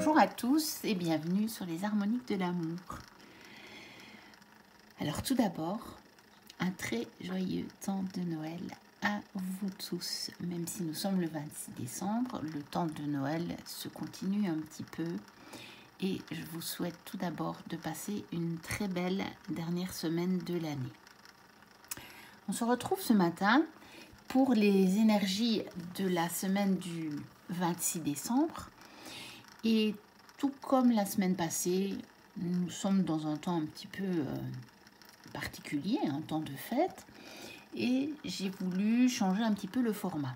Bonjour à tous et bienvenue sur les harmoniques de l'amour. Alors tout d'abord, un très joyeux temps de Noël à vous tous. Même si nous sommes le 26 décembre, le temps de Noël se continue un petit peu. Et je vous souhaite tout d'abord de passer une très belle dernière semaine de l'année. On se retrouve ce matin pour les énergies de la semaine du 26 décembre. Et tout comme la semaine passée, nous sommes dans un temps un petit peu particulier, un temps de fête. Et j'ai voulu changer un petit peu le format.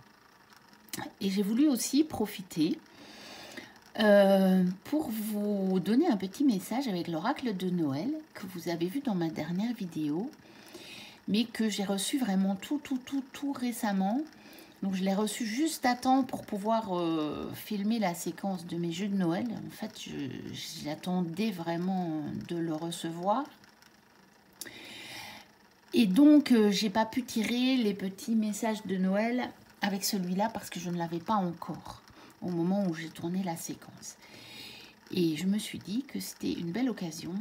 Et j'ai voulu aussi profiter pour vous donner un petit message avec l'oracle de Noël que vous avez vu dans ma dernière vidéo, mais que j'ai reçu vraiment tout récemment. Donc je l'ai reçu juste à temps pour pouvoir filmer la séquence de mes jeux de Noël. En fait, j'attendais vraiment de le recevoir. Et donc, j'ai pas pu tirer les petits messages de Noël avec celui-là parce que je ne l'avais pas encore au moment où j'ai tourné la séquence. Et je me suis dit que c'était une belle occasion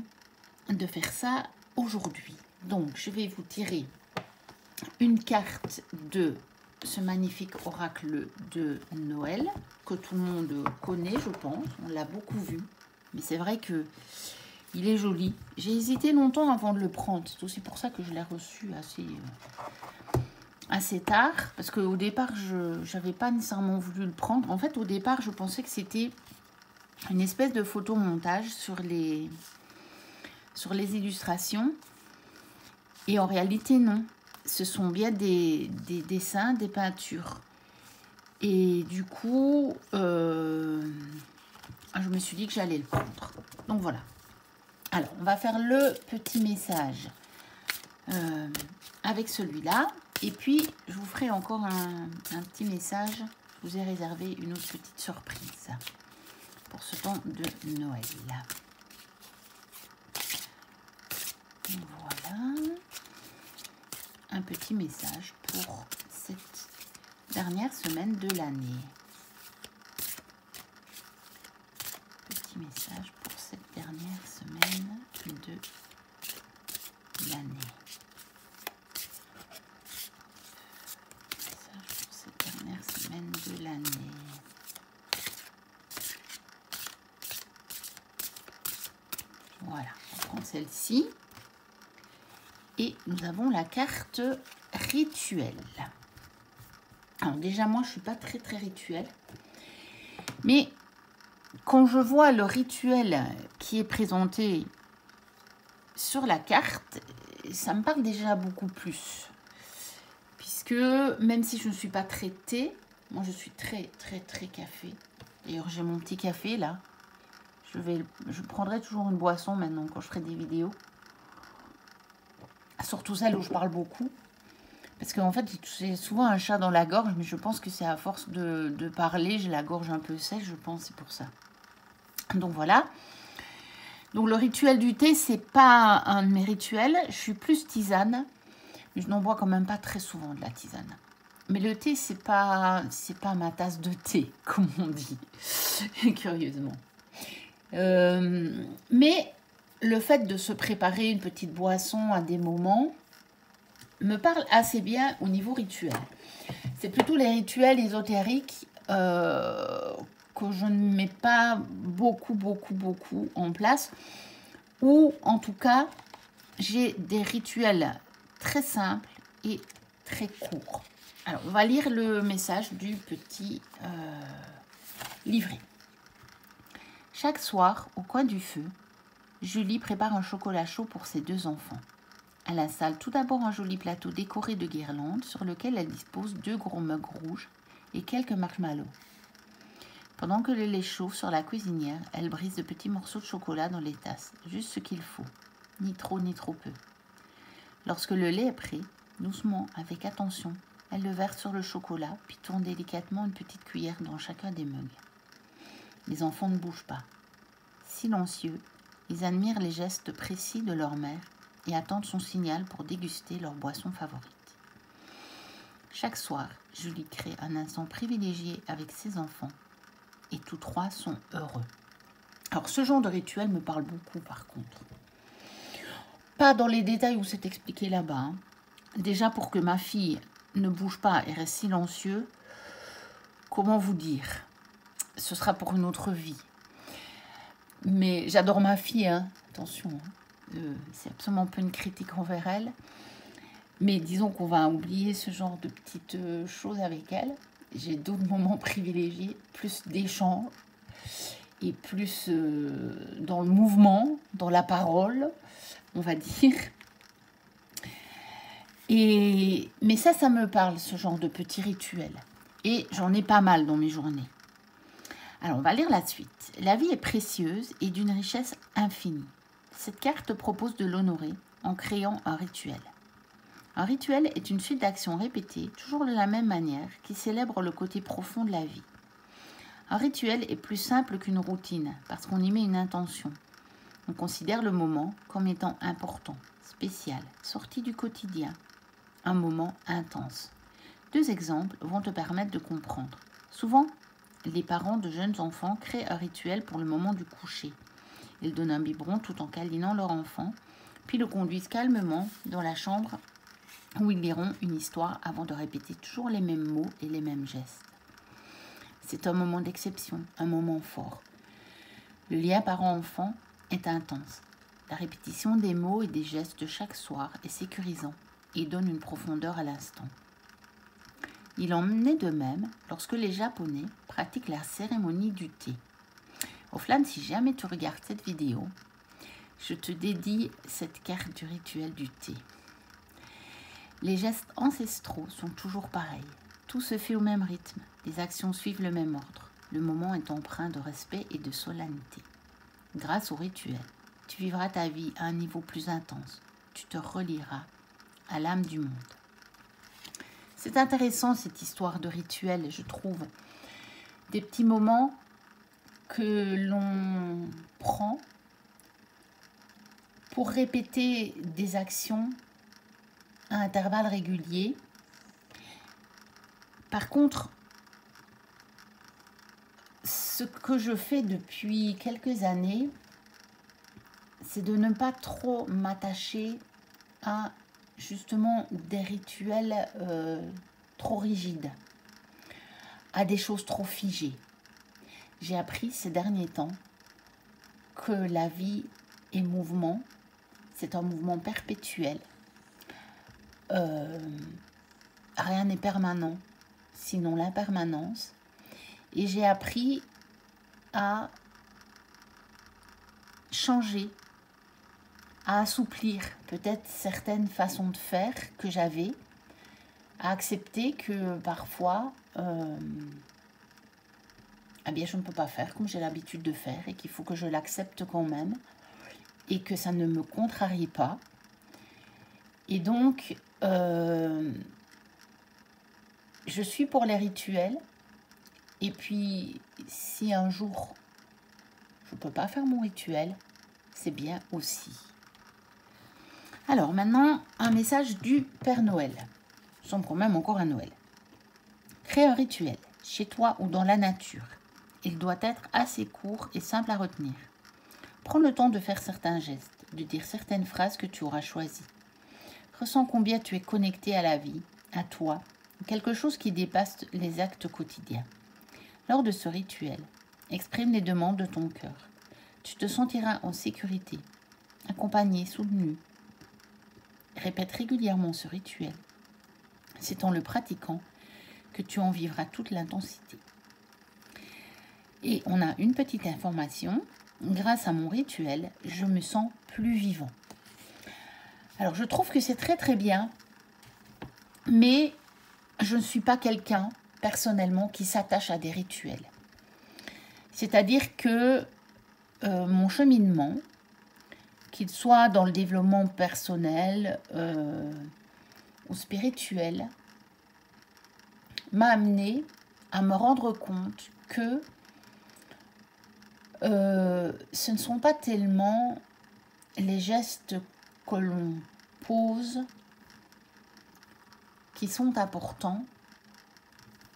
de faire ça aujourd'hui. Donc, je vais vous tirer une carte de ce magnifique oracle de Noël que tout le monde connaît, je pense. On l'a beaucoup vu. Mais c'est vrai que il est joli. J'ai hésité longtemps avant de le prendre. C'est aussi pour ça que je l'ai reçu assez tard. Parce qu'au départ, je n'avais pas nécessairement voulu le prendre. En fait, au départ, je pensais que c'était une espèce de photomontage sur les illustrations. Et en réalité, non. Ce sont bien des dessins, des peintures. Et du coup, je me suis dit que j'allais le prendre. Donc voilà. Alors, on va faire le petit message avec celui-là. Et puis, je vous ferai encore un petit message. Je vous ai réservé une autre petite surprise pour ce temps de Noël. Voilà. Un petit message pour cette dernière semaine de l'année. Petit message pour cette dernière semaine de l'année. Message pour cette dernière semaine de l'année. Voilà, on prend celle-ci. Et nous avons la carte rituel. Alors déjà, moi, je ne suis pas très rituel. Mais quand je vois le rituel qui est présenté sur la carte, ça me parle déjà beaucoup plus. Puisque même si je ne suis pas très thé, moi je suis très café. D'ailleurs, j'ai mon petit café là. Je prendrai toujours une boisson maintenant quand je ferai des vidéos. Surtout celle où je parle beaucoup. Parce qu'en fait, j'ai souvent un chat dans la gorge, mais je pense que c'est à force de parler, j'ai la gorge un peu sèche, je pense, c'est pour ça. Donc voilà. Donc le rituel du thé, c'est pas un de mes rituels. Je suis plus tisane. Mais je n'en bois quand même pas très souvent de la tisane. Mais le thé, c'est pas ma tasse de thé, comme on dit, curieusement. Mais le fait de se préparer une petite boisson à des moments me parle assez bien au niveau rituel. C'est plutôt les rituels ésotériques que je ne mets pas beaucoup en place. Ou en tout cas, j'ai des rituels très simples et très courts. Alors, on va lire le message du petit livret. Chaque soir, au coin du feu, Julie prépare un chocolat chaud pour ses deux enfants. Elle installe tout d'abord un joli plateau décoré de guirlandes sur lequel elle dispose 2 gros mugs rouges et quelques marshmallows. Pendant que le lait chauffe sur la cuisinière, elle brise de petits morceaux de chocolat dans les tasses, juste ce qu'il faut, ni trop peu. Lorsque le lait est prêt, doucement, avec attention, elle le verse sur le chocolat, puis tourne délicatement une petite cuillère dans chacun des mugs. Les enfants ne bougent pas. Silencieux, ils admirent les gestes précis de leur mère et attendent son signal pour déguster leur boisson favorite. Chaque soir, Julie crée un instant privilégié avec ses enfants et tous 3 sont heureux. Alors, ce genre de rituel me parle beaucoup, par contre. Pas dans les détails où c'est expliqué là-bas. Hein. Déjà, pour que ma fille ne bouge pas et reste silencieux, comment vous dire? Ce sera pour une autre vie. Mais j'adore ma fille, hein. Attention. Hein. C'est absolument pas une critique envers elle. Mais disons qu'on va oublier ce genre de petites choses avec elle. J'ai d'autres moments privilégiés, plus d'échanges et plus dans le mouvement, dans la parole, on va dire. Mais ça me parle, ce genre de petits rituels. Et j'en ai pas mal dans mes journées. Alors, on va lire la suite. La vie est précieuse et d'une richesse infinie. Cette carte propose de l'honorer en créant un rituel. Un rituel est une suite d'actions répétées, toujours de la même manière, qui célèbre le côté profond de la vie. Un rituel est plus simple qu'une routine, parce qu'on y met une intention. On considère le moment comme étant important, spécial, sorti du quotidien. Un moment intense. 2 exemples vont te permettre de comprendre. Souvent, les parents de jeunes enfants créent un rituel pour le moment du coucher. Ils donnent un biberon tout en câlinant leur enfant, puis le conduisent calmement dans la chambre où ils liront une histoire avant de répéter toujours les mêmes mots et les mêmes gestes. C'est un moment d'exception, un moment fort. Le lien parent-enfant est intense. La répétition des mots et des gestes chaque soir est sécurisant et donne une profondeur à l'instant. Il en est de même lorsque les Japonais pratiquent la cérémonie du thé. Oflan, si jamais tu regardes cette vidéo, je te dédie cette carte du rituel du thé. Les gestes ancestraux sont toujours pareils. Tout se fait au même rythme. Les actions suivent le même ordre. Le moment est empreint de respect et de solennité. Grâce au rituel, tu vivras ta vie à un niveau plus intense. Tu te relieras à l'âme du monde. C'est intéressant cette histoire de rituel, je trouve. Des petits moments que l'on prend pour répéter des actions à intervalles réguliers. Par contre, ce que je fais depuis quelques années, c'est de ne pas trop m'attacher à justement des rituels trop rigides, à des choses trop figées. J'ai appris ces derniers temps que la vie est mouvement, c'est un mouvement perpétuel. Rien n'est permanent, sinon l'impermanence. Et j'ai appris à changer, à assouplir peut-être certaines façons de faire que j'avais, à accepter que parfois, eh bien, je ne peux pas faire comme j'ai l'habitude de faire et qu'il faut que je l'accepte quand même et que ça ne me contrarie pas. Et donc, je suis pour les rituels. Et puis, si un jour, je ne peux pas faire mon rituel, c'est bien aussi. Alors, maintenant, un message du Père Noël. Nous sommes quand même encore à Noël. Crée un rituel, chez toi ou dans la nature. Il doit être assez court et simple à retenir. Prends le temps de faire certains gestes, de dire certaines phrases que tu auras choisies. Ressens combien tu es connecté à la vie, à toi, quelque chose qui dépasse les actes quotidiens. Lors de ce rituel, exprime les demandes de ton cœur. Tu te sentiras en sécurité, accompagné, soutenu. Répète régulièrement ce rituel. C'est en le pratiquant que tu en vivras toute l'intensité. Et on a une petite information. Grâce à mon rituel, je me sens plus vivant. Alors, je trouve que c'est très très bien, mais je ne suis pas quelqu'un, personnellement, qui s'attache à des rituels. C'est-à-dire que mon cheminement, qu'il soit dans le développement personnel ou spirituel, m'a amené à me rendre compte que ce ne sont pas tellement les gestes que l'on pose qui sont importants,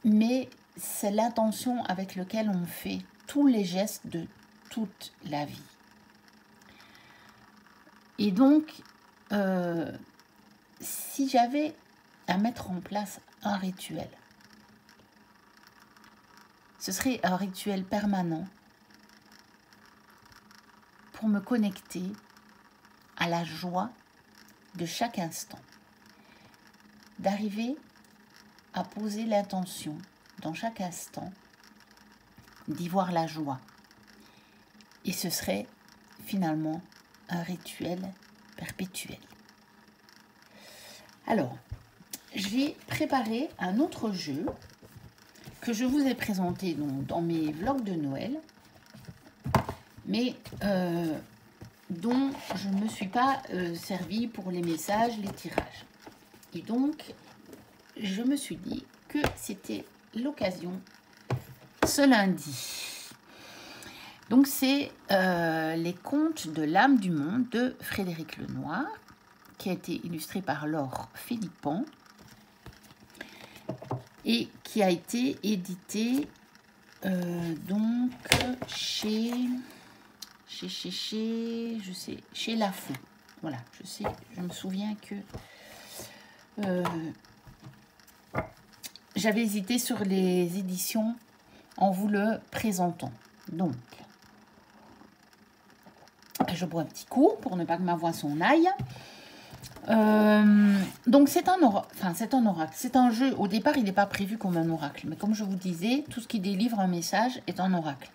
mais c'est l'intention avec laquelle on fait tous les gestes de toute la vie. Et donc, si j'avais à mettre en place un rituel, ce serait un rituel permanent pour me connecter à la joie de chaque instant. D'arriver à poser l'intention dans chaque instant d'y voir la joie. Et ce serait finalement un rituel perpétuel. Alors, j'ai préparé un autre jeu que je vous ai présenté donc, dans mes vlogs de Noël, mais dont je ne me suis pas servi pour les messages, les tirages. Et donc, je me suis dit que c'était l'occasion ce lundi. Donc, c'est les contes de l'âme du monde de Frédéric Lenoir, qui a été illustré par Laure Philippon et qui a été édité donc chez Lafon. Voilà, je me souviens que j'avais hésité sur les éditions en vous le présentant. Donc, je bois un petit coup pour ne pas que ma voix s'en aille. Donc, c'est un oracle. C'est un jeu. Au départ, il n'est pas prévu comme un oracle. Mais comme je vous disais, tout ce qui délivre un message est un oracle.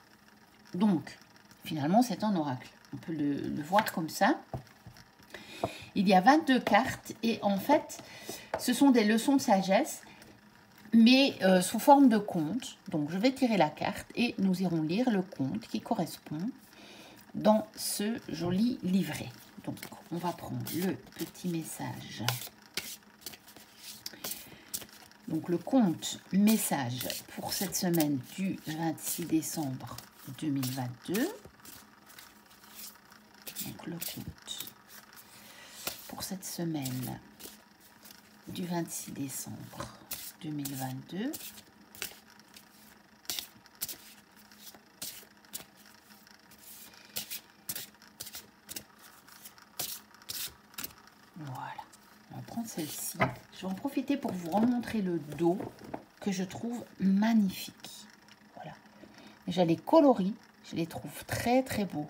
Donc, finalement, c'est un oracle. On peut le voir comme ça. Il y a 22 cartes. Et en fait, ce sont des leçons de sagesse, mais sous forme de conte. Donc, je vais tirer la carte et nous irons lire le conte qui correspond dans ce joli livret. Donc, on va prendre le petit message. Donc, le conte message pour cette semaine du 26 décembre 2022. Donc, le conte pour cette semaine du 26 décembre 2022. Voilà, on va prendre celle-ci. Je vais en profiter pour vous remontrer le dos que je trouve magnifique. Voilà. Je les coloris, je les trouve très très beaux.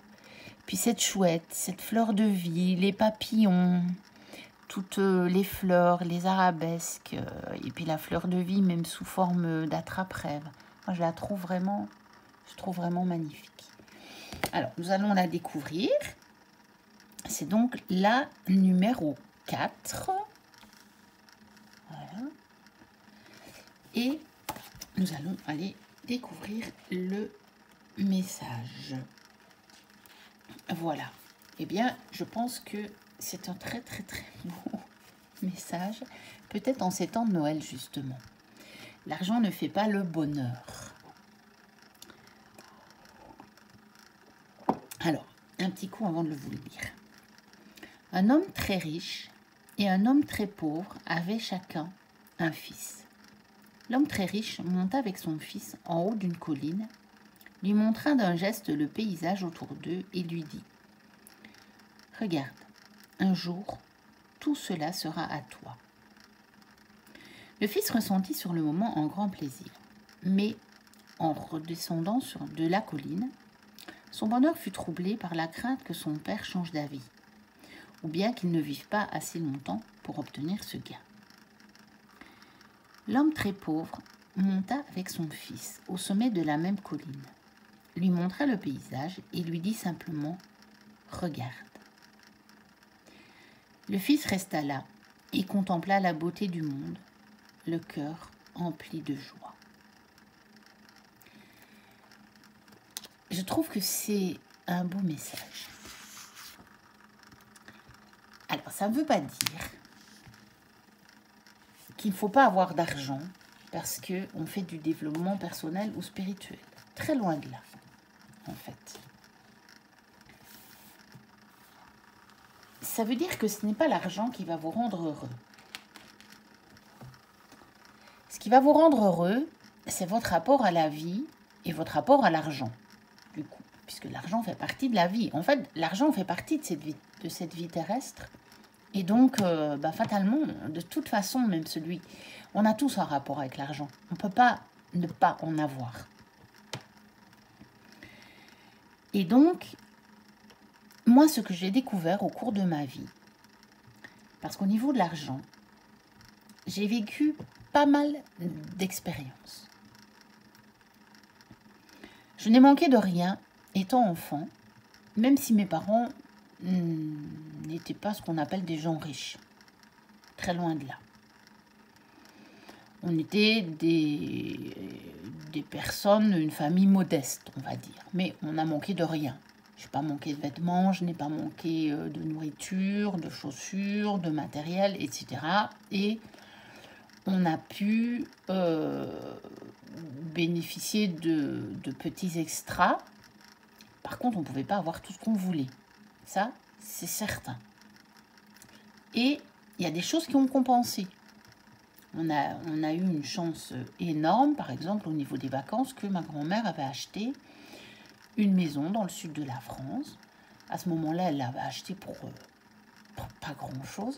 Puis cette chouette, cette fleur de vie, les papillons, toutes les fleurs, les arabesques, et puis la fleur de vie même sous forme d'attrape-rêve. Moi je la trouve vraiment, magnifique. Alors nous allons la découvrir. C'est donc la numéro 4. Voilà. Et nous allons aller découvrir le message. Voilà. Eh bien, je pense que c'est un très très très beau message. Peut-être en ces temps de Noël, justement. L'argent ne fait pas le bonheur. Alors, un petit coup avant de vous le lire. Un homme très riche et un homme très pauvre avaient chacun un fils. L'homme très riche monta avec son fils en haut d'une colline, lui montra d'un geste le paysage autour d'eux et lui dit « Regarde, un jour, tout cela sera à toi. » Le fils ressentit sur le moment un grand plaisir, mais en redescendant de la colline, son bonheur fut troublé par la crainte que son père change d'avis, ou bien qu'il ne vive pas assez longtemps pour obtenir ce gain. L'homme très pauvre monta avec son fils au sommet de la même colline, lui montra le paysage et lui dit simplement « Regarde ». Le fils resta là et contempla la beauté du monde, le cœur empli de joie. Je trouve que c'est un beau message. Alors, ça ne veut pas dire qu'il ne faut pas avoir d'argent parce qu'on fait du développement personnel ou spirituel. Très loin de là, en fait. Ça veut dire que ce n'est pas l'argent qui va vous rendre heureux. Ce qui va vous rendre heureux, c'est votre rapport à la vie et votre rapport à l'argent, du coup. puisque l'argent fait partie de la vie. En fait, l'argent fait partie de cette vie terrestre. Et donc, fatalement, de toute façon, même celui... On a tous un rapport avec l'argent. On ne peut pas ne pas en avoir. Et donc, moi, ce que j'ai découvert au cours de ma vie, parce qu'au niveau de l'argent, j'ai vécu pas mal d'expériences. Je n'ai manqué de rien étant enfant, même si mes parents n'étaient pas ce qu'on appelle des gens riches. Très loin de là. On était des personnes, une famille modeste, on va dire. Mais on n'a manqué de rien. Je n'ai pas manqué de vêtements, je n'ai pas manqué de nourriture, de chaussures, de matériel, etc. Et on a pu bénéficier de petits extras. Par contre, on ne pouvait pas avoir tout ce qu'on voulait. Ça, c'est certain. Et il y a des choses qui ont compensé. On a eu une chance énorme, par exemple, au niveau des vacances, que ma grand-mère avait acheté une maison dans le sud de la France. À ce moment-là, elle l'avait acheté pour pas grand-chose.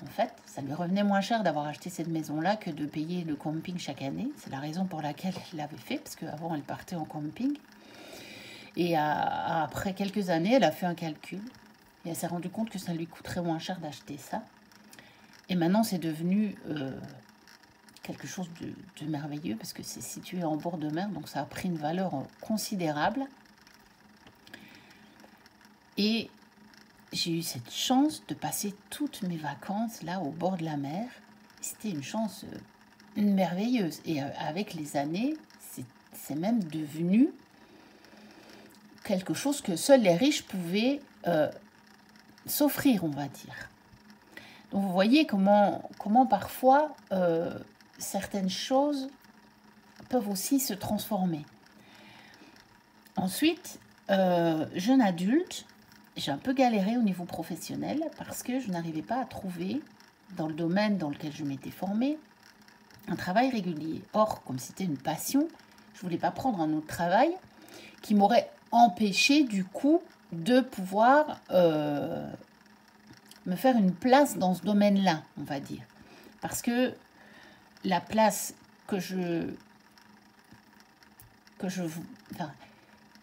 En fait, ça lui revenait moins cher d'avoir acheté cette maison-là que de payer le camping chaque année. C'est la raison pour laquelle elle l'avait fait, parce qu'avant, elle partait en camping. Et après quelques années, elle a fait un calcul. Et elle s'est rendue compte que ça lui coûterait moins cher d'acheter ça. Et maintenant, c'est devenu quelque chose de merveilleux, parce que c'est situé en bord de mer, donc ça a pris une valeur considérable. Et j'ai eu cette chance de passer toutes mes vacances là au bord de la mer. C'était une chance merveilleuse. Et avec les années, c'est même devenu quelque chose que seuls les riches pouvaient s'offrir, on va dire. Donc vous voyez comment parfois certaines choses peuvent aussi se transformer. Ensuite, jeune adulte, j'ai un peu galéré au niveau professionnel parce que je n'arrivais pas à trouver, dans le domaine dans lequel je m'étais formée, un travail régulier. Or, comme c'était une passion, je ne voulais pas prendre un autre travail qui m'aurait empêché du coup de pouvoir me faire une place dans ce domaine-là, on va dire. Parce que la place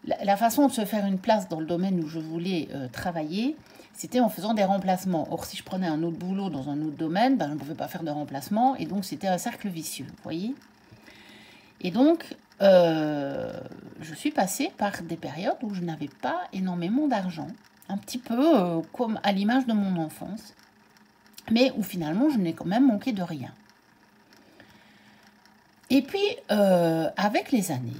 la façon de se faire une place dans le domaine où je voulais travailler, c'était en faisant des remplacements. Or, si je prenais un autre boulot dans un autre domaine, je ne pouvais pas faire de remplacement, et donc c'était un cercle vicieux, vous voyez. Et donc, je suis passée par des périodes où je n'avais pas énormément d'argent, un petit peu comme à l'image de mon enfance, mais où finalement je n'ai quand même manqué de rien. Et puis, avec les années,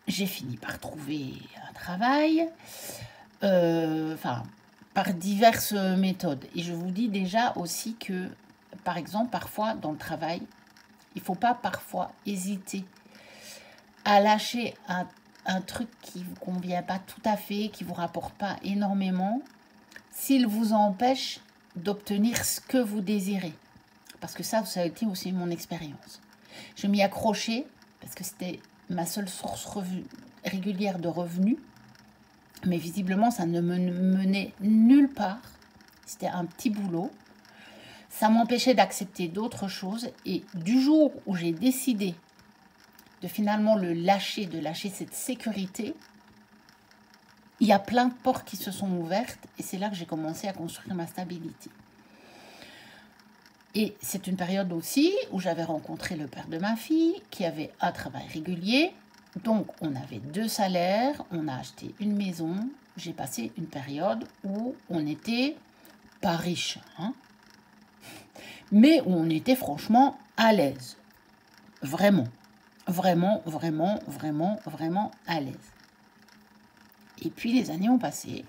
j'ai fini par trouver un travail, par diverses méthodes. Et je vous dis déjà aussi que, par exemple, parfois dans le travail, il ne faut pas parfois hésiter à lâcher un truc qui ne vous convient pas tout à fait, qui ne vous rapporte pas énormément, s'il vous empêche d'obtenir ce que vous désirez. Parce que ça a été aussi mon expérience. Je m'y accrochais parce que c'était ma seule source régulière de revenus. Mais visiblement, ça ne me menait nulle part. C'était un petit boulot. Ça m'empêchait d'accepter d'autres choses. Et du jour où j'ai décidé de finalement de lâcher cette sécurité, il y a plein de portes qui se sont ouvertes. Et c'est là que j'ai commencé à construire ma stabilité. Et c'est une période aussi où j'avais rencontré le père de ma fille, qui avait un travail régulier. Donc, on avait 2 salaires, on a acheté une maison. J'ai passé une période où on n'était pas riche, mais où on était franchement à l'aise. Vraiment, vraiment, vraiment, vraiment, vraiment à l'aise. Et puis, les années ont passé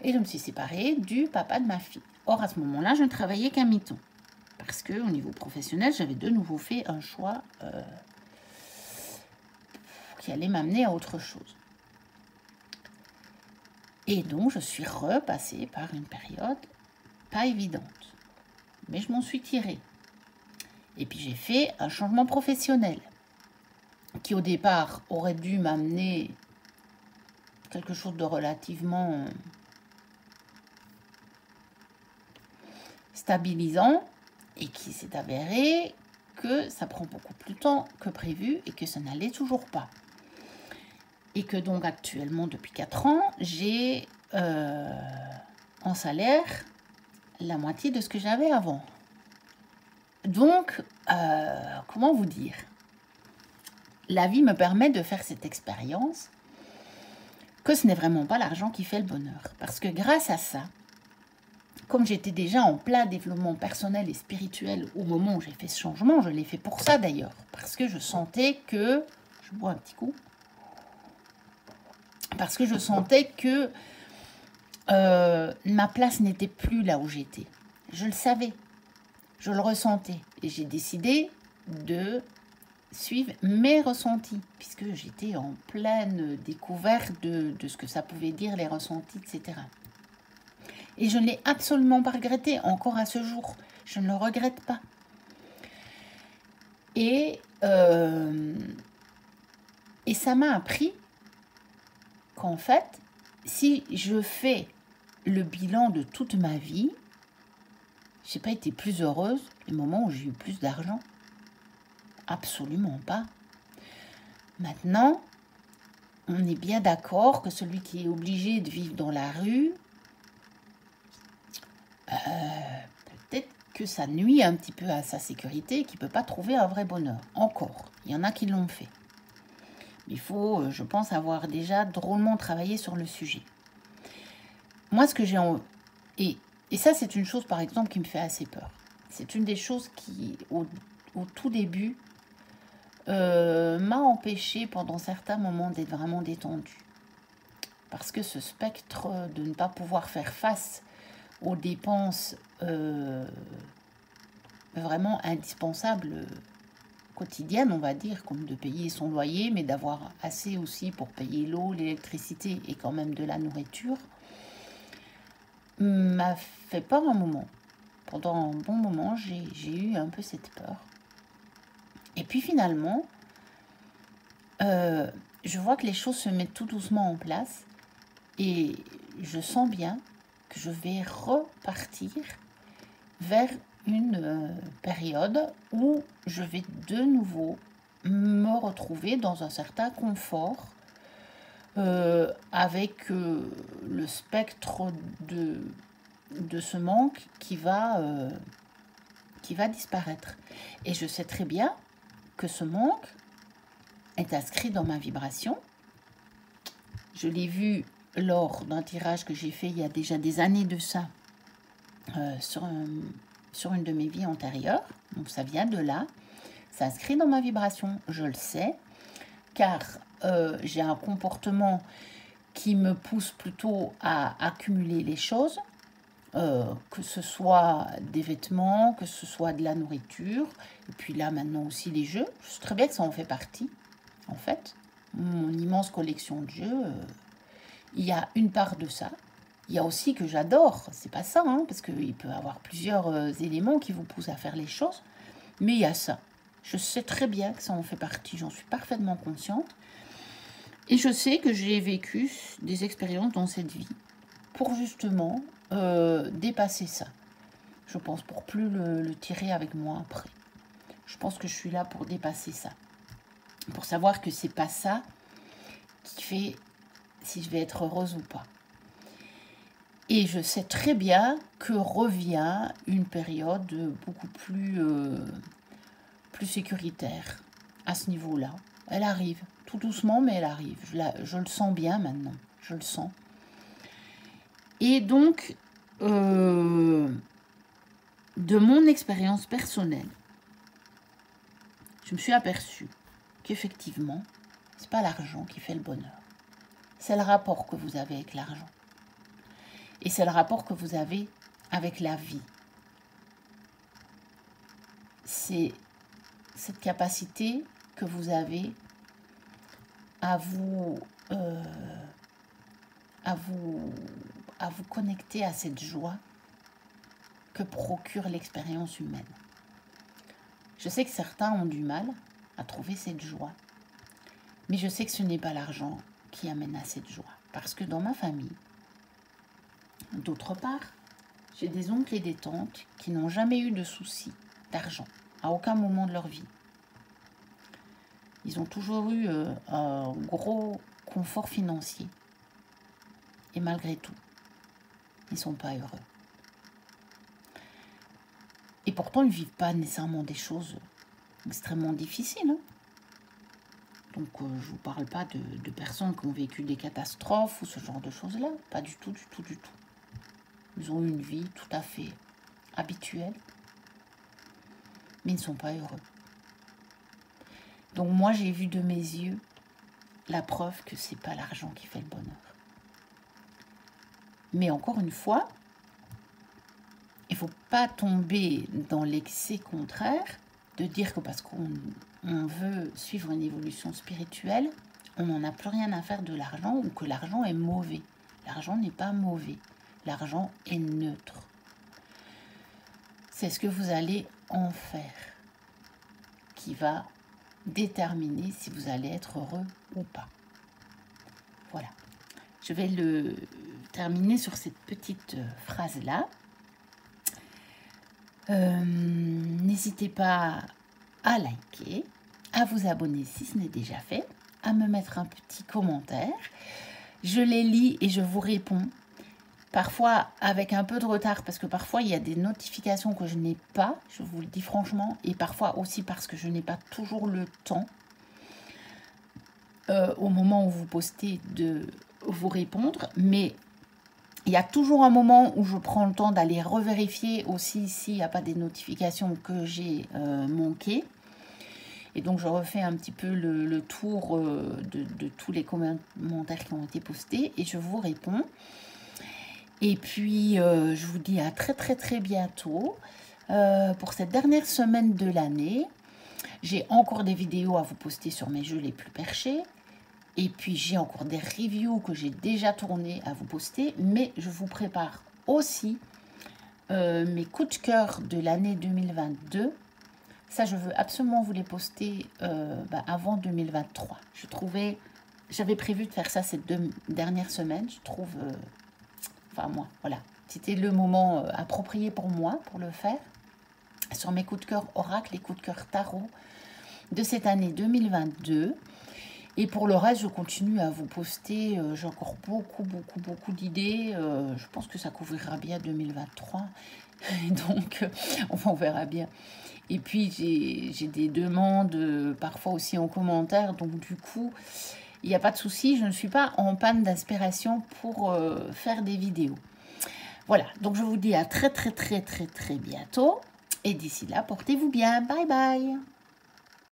et je me suis séparée du papa de ma fille. Or, à ce moment-là, je ne travaillais qu'à mi-temps. Parce qu'au niveau professionnel, j'avais de nouveau fait un choix qui allait m'amener à autre chose. Et donc, je suis repassée par une période pas évidente. Mais je m'en suis tirée. Et puis, j'ai fait un changement professionnel qui au départ aurait dû m'amener quelque chose de relativement stabilisant et qui s'est avéré que ça prend beaucoup plus de temps que prévu et que ça n'allait toujours pas. Et que donc actuellement, depuis 4 ans, j'ai en salaire la moitié de ce que j'avais avant. Donc, comment vous dire? La vie me permet de faire cette expérience que ce n'est vraiment pas l'argent qui fait le bonheur. Parce que grâce à ça, comme j'étais déjà en plein développement personnel et spirituel au moment où j'ai fait ce changement, je l'ai fait pour ça d'ailleurs, parce que je sentais que... Je bois un petit coup. Parce que je sentais que ma place n'était plus là où j'étais. Je le savais, je le ressentais. Et j'ai décidé de suivre mes ressentis, puisque j'étais en pleine découverte de ce que ça pouvait dire, les ressentis, etc. Et je ne l'ai absolument pas regretté, encore à ce jour. Je ne le regrette pas. Et ça m'a appris qu'en fait, si je fais le bilan de toute ma vie, je n'ai pas été plus heureuse les moments où j'ai eu plus d'argent. Absolument pas. Maintenant, on est bien d'accord que celui qui est obligé de vivre dans la rue, peut-être que ça nuit un petit peu à sa sécurité et qu'il ne peut pas trouver un vrai bonheur. Encore, il y en a qui l'ont fait. Il faut, je pense, avoir déjà drôlement travaillé sur le sujet. Moi, ce que j'ai en... Et ça, c'est une chose, par exemple, qui me fait assez peur. C'est une des choses qui, au tout début, m'a empêché pendant certains moments d'être vraiment détendue. Parce que ce spectre de ne pas pouvoir faire face aux dépenses vraiment indispensables quotidiennes, on va dire, comme de payer son loyer, mais d'avoir assez aussi pour payer l'eau, l'électricité et quand même de la nourriture, m'a fait peur un moment. Pendant un bon moment, j'ai eu un peu cette peur. Et puis finalement, je vois que les choses se mettent tout doucement en place et je sens bien que je vais repartir vers une période où je vais de nouveau me retrouver dans un certain confort avec le spectre de ce manque qui va disparaître. Et je sais très bien que ce manque est inscrit dans ma vibration. Je l'ai vu lors d'un tirage que j'ai fait il y a déjà des années de ça sur une de mes vies antérieures. Donc ça vient de là. Ça s'inscrit dans ma vibration, je le sais, car j'ai un comportement qui me pousse plutôt à accumuler les choses, que ce soit des vêtements, que ce soit de la nourriture, et puis là maintenant aussi les jeux. Je sais très bien que ça en fait partie, en fait. Mon immense collection de jeux, il y a une part de ça. Il y a aussi que j'adore, c'est pas ça, hein, parce qu'il peut y avoir plusieurs éléments qui vous poussent à faire les choses, mais il y a ça. Je sais très bien que ça en fait partie, j'en suis parfaitement consciente. Et je sais que j'ai vécu des expériences dans cette vie pour justement dépasser ça. Je pense pour plus le tirer avec moi après. Je pense que je suis là pour dépasser ça. Pour savoir que c'est pas ça qui fait si je vais être heureuse ou pas. Et je sais très bien que revient une période beaucoup plus sécuritaire à ce niveau-là. Elle arrive, tout doucement, mais elle arrive. Je le sens bien maintenant, je le sens. Et donc, de mon expérience personnelle, je me suis aperçue qu'effectivement, c'est pas l'argent qui fait le bonheur. C'est le rapport que vous avez avec l'argent. Et c'est le rapport que vous avez avec la vie. C'est cette capacité que vous avez à vous connecter à cette joie que procure l'expérience humaine. Je sais que certains ont du mal à trouver cette joie, Mais je sais que ce n'est pas l'argent qui amène à cette joie. Parce que dans ma famille, d'autre part, j'ai des oncles et des tantes qui n'ont jamais eu de soucis d'argent, à aucun moment de leur vie. Ils ont toujours eu un gros confort financier. Et malgré tout, ils ne sont pas heureux. Et pourtant, ils ne vivent pas nécessairement des choses extrêmement difficiles. Hein. Donc, je ne vous parle pas de personnes qui ont vécu des catastrophes ou ce genre de choses-là. Pas du tout, du tout, du tout. Ils ont eu une vie tout à fait habituelle, mais ils ne sont pas heureux. Donc, moi, j'ai vu de mes yeux la preuve que ce n'est pas l'argent qui fait le bonheur. Mais encore une fois, il ne faut pas tomber dans l'excès contraire de dire que parce qu'on veut suivre une évolution spirituelle, on n'en a plus rien à faire de l'argent ou que l'argent est mauvais. L'argent n'est pas mauvais. L'argent est neutre. C'est ce que vous allez en faire qui va déterminer si vous allez être heureux ou pas. Voilà. Je vais le terminer sur cette petite phrase-là. N'hésitez pas à liker, à vous abonner si ce n'est déjà fait, à me mettre un petit commentaire. Je les lis et je vous réponds. Parfois avec un peu de retard, parce que parfois il y a des notifications que je n'ai pas, je vous le dis franchement, et parfois aussi parce que je n'ai pas toujours le temps, au moment où vous postez, de vous répondre. Mais il y a toujours un moment où je prends le temps d'aller revérifier aussi s'il n'y a pas des notifications que j'ai manquées. Et donc, je refais un petit peu le tour de tous les commentaires qui ont été postés et je vous réponds. Et puis, je vous dis à très, très, très bientôt pour cette dernière semaine de l'année. J'ai encore des vidéos à vous poster sur mes jeux les plus perchés. Et puis, j'ai encore des reviews que j'ai déjà tournées à vous poster. Mais je vous prépare aussi mes coups de cœur de l'année 2022. Ça, je veux absolument vous les poster avant 2023. J'avais prévu de faire ça ces 2 dernières semaines. Je trouve, moi, voilà. C'était le moment approprié pour moi pour le faire. Sur mes coups de cœur oracle, les coups de cœur tarot de cette année 2022. Et pour le reste, je continue à vous poster. J'ai encore beaucoup d'idées. Je pense que ça couvrira bien 2023. Et donc, enfin, on verra bien. Et puis, j'ai des demandes parfois aussi en commentaire. Donc, du coup, il n'y a pas de souci. Je ne suis pas en panne d'inspiration pour faire des vidéos. Voilà. Donc, je vous dis à très bientôt. Et d'ici là, portez-vous bien. Bye bye.